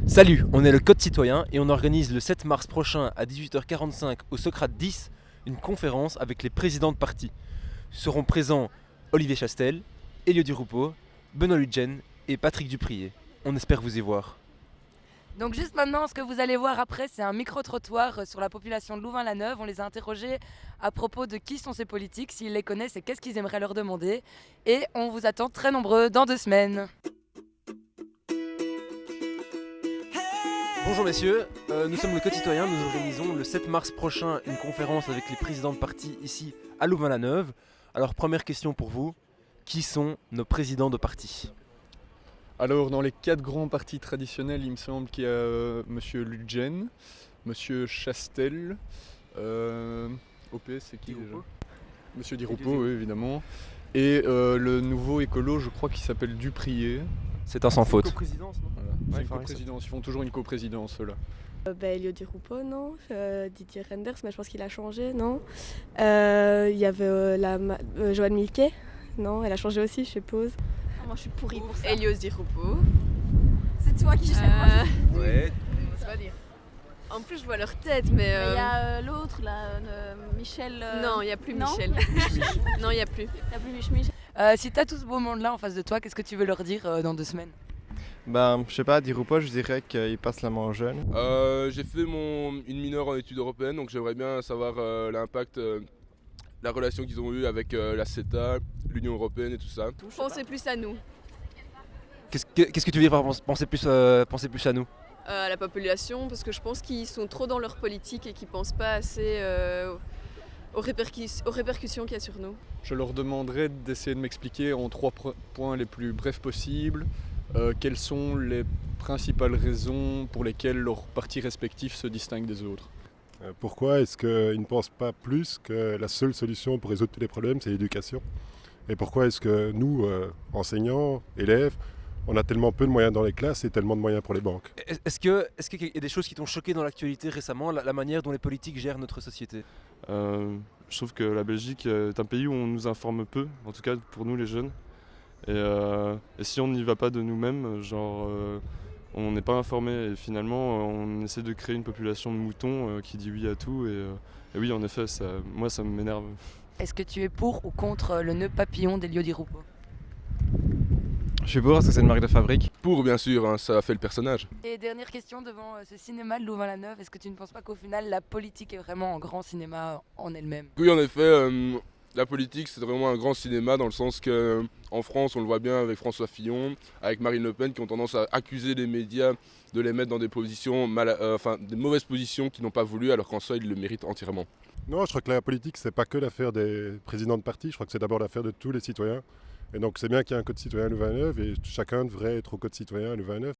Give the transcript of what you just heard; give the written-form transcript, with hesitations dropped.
Salut, on est le Code Citoyen et on organise le 7 mars prochain à 18h45 au Socrate 10 une conférence avec les présidents de partis. Seront présents Olivier Chastel, Elio Di Rupo, Benoît Ludgen et Patrick Duprier. On espère vous y voir. Donc juste maintenant, ce que vous allez voir après, c'est un micro-trottoir sur la population de Louvain-la-Neuve. On les a interrogés à propos de qui sont ces politiques, s'ils les connaissent et qu'est-ce qu'ils aimeraient leur demander. Et on vous attend très nombreux dans 2 semaines. Bonjour messieurs, nous sommes le Code Citoyen, nous organisons le 7 mars prochain une conférence avec les présidents de partis ici à Louvain-la-Neuve. Alors première question pour vous, qui sont nos présidents de partis ? Alors dans les 4 grands partis traditionnels, il me semble qu'il y a Monsieur Ludgen, Monsieur Chastel, OP c'est qui déjà ? Monsieur Di Rupo, oui évidemment. Et le nouveau écolo, je crois qu'il s'appelle Duprier. C'est un sans faute. Coprésidence, non ? Voilà. C'est une coprésidence, ils font toujours une coprésidence ceux-là. Elio Di Rupo, non. Didier Renders, mais je pense qu'il a changé, non. Il y avait Joanne Milquet, non, elle a changé aussi, je suppose. Moi je suis pourrie pour ça. Elios Di Rupo. C'est toi qui cherches. Ouais. C'est pas dire. En plus, je vois leur tête, mais. Il y a l'autre là, Michel. Non, il n'y a plus non. Michel. Non, il n'y a plus. Il n'y a plus Mich. Si t'as tout ce beau monde-là en face de toi, qu'est-ce que tu veux leur dire dans 2 semaines ? Ben, je sais pas, Di Rupo, je dirais qu'il passe la main aux jeunes. J'ai fait une mineure en études européennes, donc j'aimerais bien savoir l'impact, la relation qu'ils ont eue avec la CETA, l'Union européenne et tout ça. Pensez plus à nous, Qu'est-ce que tu veux dire par penser plus à nous ? à la population, parce que je pense qu'ils sont trop dans leur politique et qu'ils pensent pas assez aux répercussions qu'il y a sur nous. Je leur demanderais d'essayer de m'expliquer en 3 points les plus brefs possibles quelles sont les principales raisons pour lesquelles leurs partis respectifs se distinguent des autres. Pourquoi est-ce qu'ils ne pensent pas plus que la seule solution pour résoudre tous les problèmes, c'est l'éducation ? Et pourquoi est-ce que nous, enseignants, élèves, on a tellement peu de moyens dans les classes et tellement de moyens pour les banques ? Est-ce qu'il y a des choses qui t'ont choqué dans l'actualité récemment, la manière dont les politiques gèrent notre société ? Je trouve que la Belgique est un pays où on nous informe peu, en tout cas pour nous les jeunes. Et si on n'y va pas de nous-mêmes, on n'est pas informé. Et finalement, on essaie de créer une population de moutons qui dit oui à tout. Et oui, en effet, moi ça m'énerve. Est-ce que tu es pour ou contre le nœud papillon d'Elio Di Rupo ? Je suis pour parce que c'est une marque de fabrique. Pour, bien sûr, hein, ça a fait le personnage. Et dernière question devant ce cinéma de Louvain-la-Neuve, est-ce que tu ne penses pas qu'au final la politique est vraiment un grand cinéma en elle-même ? Oui, en effet, la politique c'est vraiment un grand cinéma dans le sens qu'en France, on le voit bien avec François Fillon, avec Marine Le Pen qui ont tendance à accuser les médias de les mettre dans des positions, des mauvaises positions qu'ils n'ont pas voulu alors qu'en soi ils le méritent entièrement. Non, je crois que la politique, c'est pas que l'affaire des présidents de partis, je crois que c'est d'abord l'affaire de tous les citoyens. Et donc c'est bien qu'il y ait un Code Citoyen à Louvain-la-Neuve et chacun devrait être au Code Citoyen à Louvain-la-Neuve.